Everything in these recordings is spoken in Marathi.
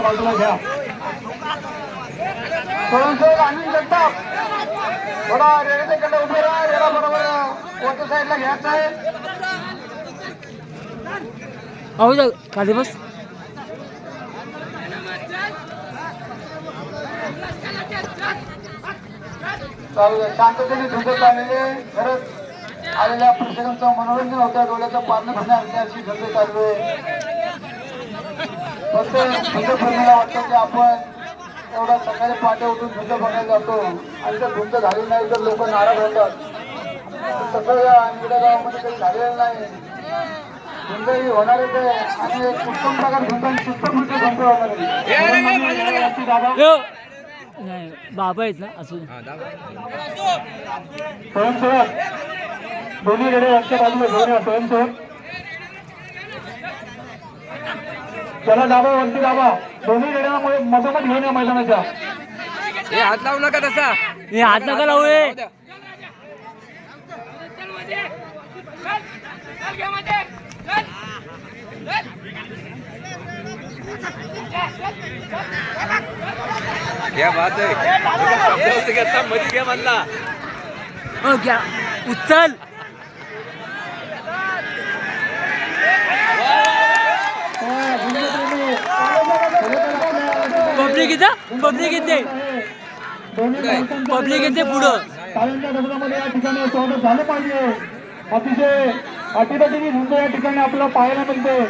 बाजूला घ्या आनंद जगताप थोडा रेल्वेकडे उभे राहा याला बरोबर कोणत्या साईडला घ्यायचं आहे खाली बस शांततेने झुंजत आलेले खरंच आलेल्या प्रेक्षकांचं मनोरंजन होतं डोळ्याचं पारणं फिरण्याची अशी झुंज चालू आहे प्रत्येक झुंजप्रेमीला वाटतं की आपण एवढा सकाळी पहाटे उठून झुंज बघायला जातो आणि जर झुंज झाली नाही तर लोक नाराज होतात तसं या निवडा गावामध्ये काही झालेलं नाही झुंज ही होणारच आहे आणि एक उत्तम प्रकार झुंजांची शिस्तपूर्ण झुंज होणार आहे बाबा आहेत ना असून स्वयंसेवक दोन्ही रेडे यांच्या बाजूला घेऊन या स्वयंसेवक त्याला दाबा वरती दाबा दोन्ही रेड्यांना मधोमध घेऊन या मैदानाच्या हात लावू नका तसा हात नका लावू क्या बात आहे मध्ये घ्या म्हणला उचल पब्लिक येते पुढं टाळ्यांच्या गजरामध्ये या ठिकाणी स्वागत झालं पाहिजे अतिशय अटीतटीची झुंज या ठिकाणी आपल्याला पाहायला मिळते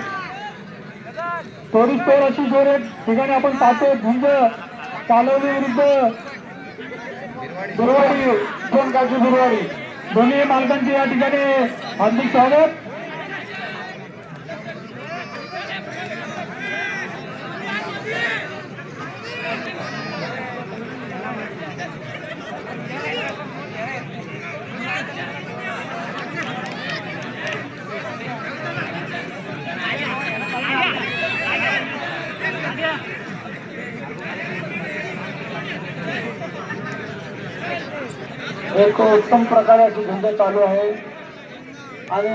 थोडी स्टोर अशी जोर एक ठिकाणी आपण पाहतो झुंज चालवली विरुद्ध गुरुवारी दोन गावची गुरुवारी दोन्ही मालकांचे या ठिकाणी हार्दिक स्वागत एक उत्तम प्रकारे अशी झुंज चालू आहे आणि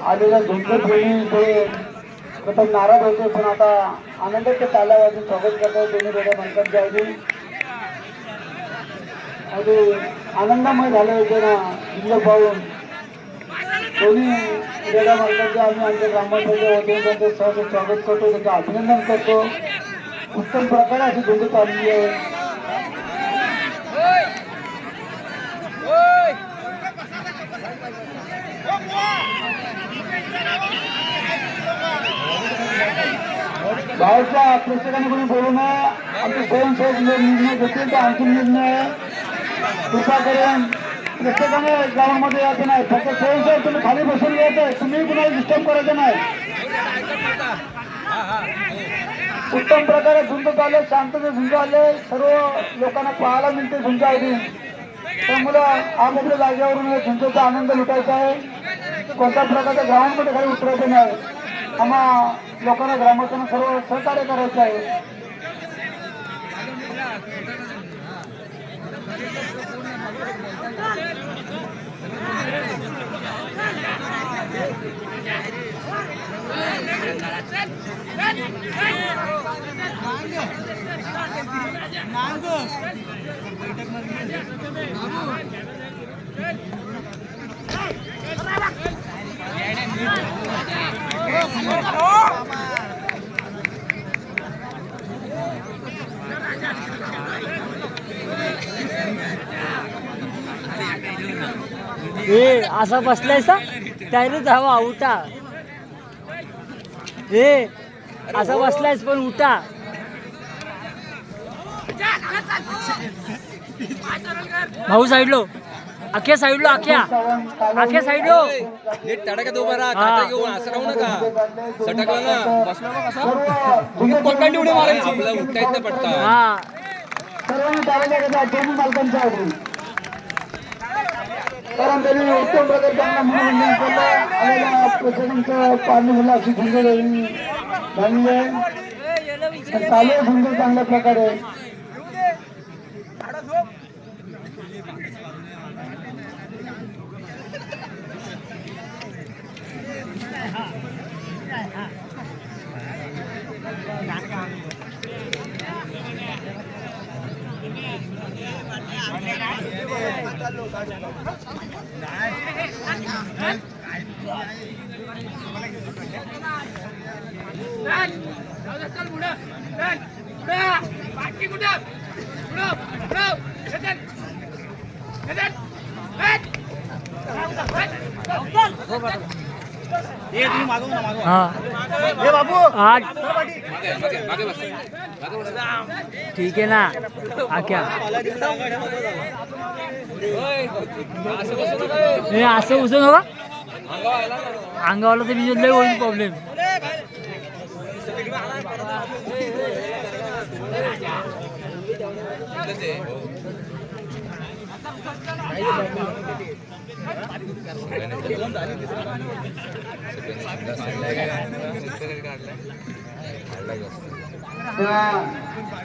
आलेल्या झुंजप्रेमी थोडे प्रथम नाराज होते पण आता आनंदाच्या ताला वाजून स्वागत करतो दोन्ही रेड्या मालकांच्या आधी आणि आनंदमय झाले होते ना झुंज पाहून दोन्ही रेड्या मालकांचे आम्ही आमच्या ग्रामपंचायतीच्या वतीने त्यांचे सहज स्वागत करतो त्यांचं अभिनंदन करतो उत्तम प्रकारे अशी झुंज चालली आहे गावच्या प्रेक्षकांनी कोणी बोलू नये आमचे स्वयंसेवक निर्णय घेतील तर आणखी निर्णय कृपा करून प्रत्येकाने गावामध्ये यायचं नाही फक्त स्वयंसेवक तुम्ही खाली बसून यायचं तुम्ही कुणाला डिस्टर्ब करायचं नाही उत्तम प्रकारे झुंज चालले शांतते झुंज आले सर्व लोकांना पाहायला मिळते झुंज आधी त्यामुळे आपापल्या जागेवरून झुंजचा आनंद लुटायचा आहे कोणत्या प्रकारच्या गावांमध्ये काही उतरायचं नाही आम्हा लोकांना ग्रामस्थांना सर्व सहकार्य करायचं आहे असा बसलायसा त्याने धावा उठा असा बसलायस पण उठा भाऊ साईडलो अख्या साईडलो अख्या साईडलो नीट तडाख्यात उभा राहा काटा घेऊन असं राहू नका सटकला ना बसला ना कसा पटकन उडी मारायची आपला उठता येत पटका सर्वांनी टाळ्या दोन्ही मालकांच्या आधी कारण त्यांनी उत्तम प्रकारे त्यांना मनोरंजन केलं आलेल्या प्रेक्षकांचं पाणी मुलं अशी झुंज झालेली आहे चालू झुंज चांगल्या प्रकारे आठ ठीक आहे ना आख्या हे असं उसं नका अंगावाला तर मी लय होईल प्रॉब्लेम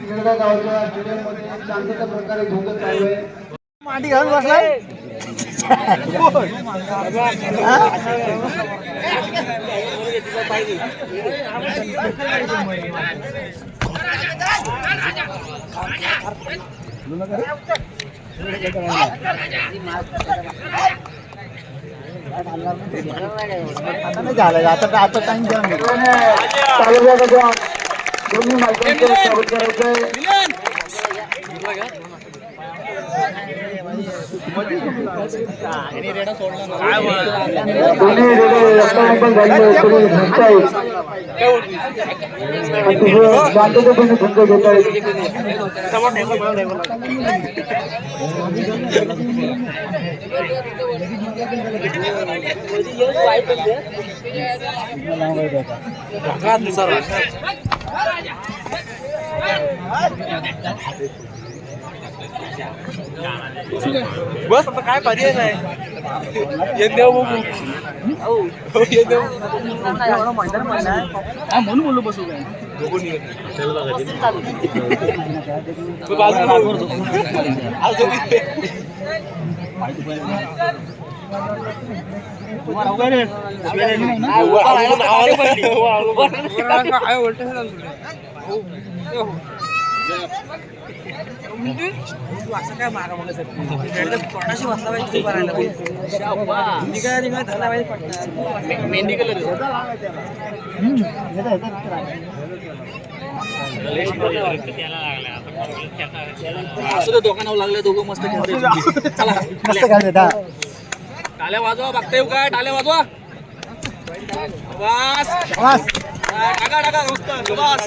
निरगा गावच्या स्टेडियममध्ये शांतता प्रकारे झुंज चालू आहे. मांडी घालून बसलाय आता टाइम दोन्ही मालकांचं स्वागत करायचंय. दोन्ही रेडे एकामेकांना झालेले तरी झुंजतायत. अतिशय शांततेने झुंज घेत आहेत. बस आता काय पर्याय नाही येत देऊ बघू येत देऊ म्हणून बोललो बसू काय असं काय मागा मग कोणाशी बसला पाहिजे करायला पाहिजे झाला पाहिजे मेहंदी कलर असं दोघांना लागलं दोघं मस्त टाल्या वाजवा बघता येऊ काय टाल्या वाजवा बस टाका टाका मस्त बस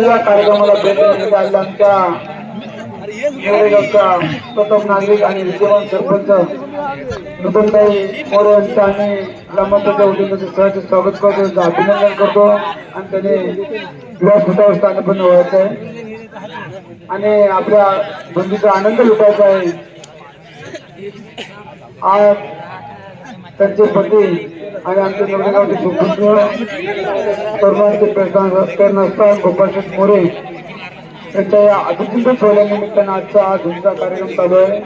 या कार्यक्रमाला भेट देण्यात आलेल्या आमच्या प्रथम नागरिक आणि विद्यमान सरपंच नूतनताई मोरे यांचं आणि ग्रामपंचायतच्या वतीने सहज स्वागत करतो, त्यांचं अभिनंदन करतो आणि त्याने व्यासपीठावर स्थान पण व्हायचं आहे आणि आपल्या बंधूचा आनंद लुटायचा आहे. आज त्यांचे पती आणि आमचे नवगावचे सुपुत्र तरुणांचे प्रेरणास्थान गोपालकृष्ण मोरे त्यांच्या या अतिथी सोहळ्यानिमित्तानं आजचा हा झुंजचा कार्यक्रम चालू आहे.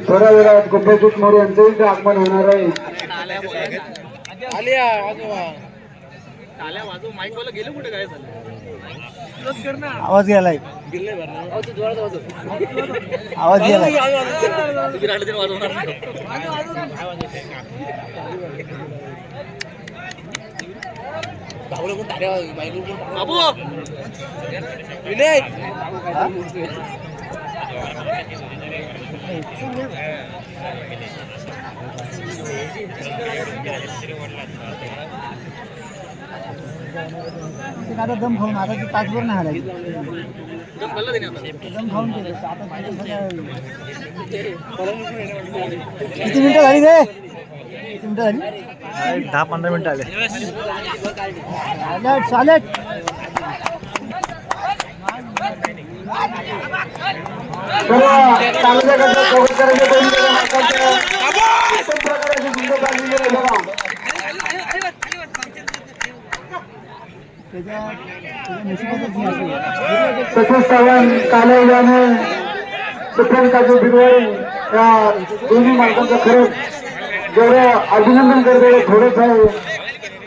थोड्या वेळात गोपालकृष्ण मोरे यांचंही आगमन होणार आहे. आवाज गेलाय आवाज गेलाय बाबू विनय आता दम खाऊन आता तासभर नाही आला दम खाऊन किती मिनिटं झाली रे किती मिनिटं झाली 10-15 मिनिटं आले चालेल सतीश चव्हाण कालवल्याने सुप्रीम काजू बिरवाडी या दोन्ही मालकांचं खरंच जेवढं अभिनंदन करते थोडंच आहे,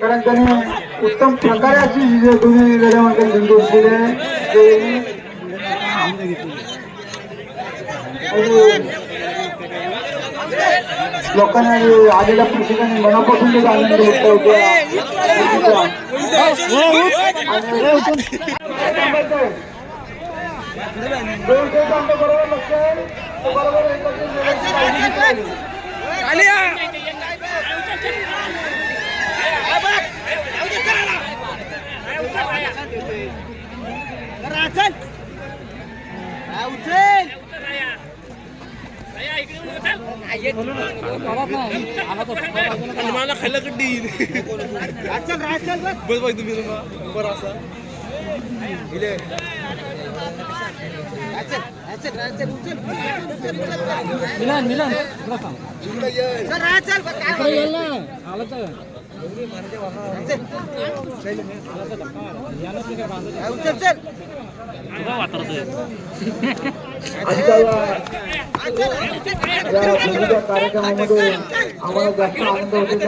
कारण त्यांनी उत्तम प्रकारे अशी दोन्ही वेळा मालकांनी झुंजून केली आहे. लोकांना आलेल्या प्रेक्षकांनी मनापासून त्याचा आनंद व्यक्त होतो. बरोबर लक्ष बरोबर मला खाल्लं कड्डी बस बाई तुम्ही बरं असा कार्यक्रमामध्ये आम्हाला जास्त आनंद होतो की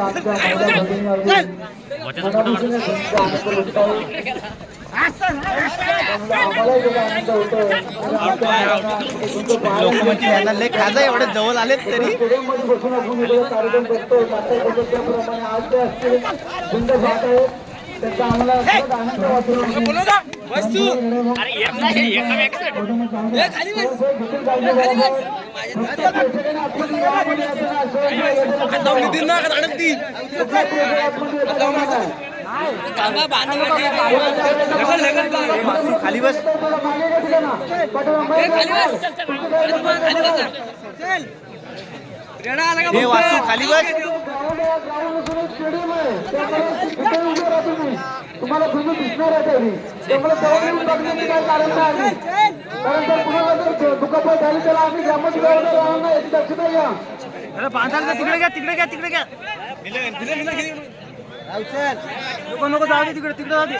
आमच्या महिला भगिनी एवढे जवळ आले तरी स्टेडियममध्ये बसून आपण कार्यक्रम करतो. त्याप्रमाणे आज ते असतील झुंज जात आहेत, त्याचा आम्हाला खूप आनंद वाटतो. खाली बस हे वासू खाली बस. स्टेडियम आहे तुम्हाला तुम्ही दिसणार आहे तरी त्यामुळे जवळ बघण्याची काही कारण नाही. कारण जर कुणाला जर दुखापत झाली त्याला आम्ही ग्रामपंचायत राहणार नाही याची दक्षता घ्या. तिकडे घ्या तिकडे घ्या तिकडे घ्या नको जाऊ दे तिकडे तिकडे जाऊ दे.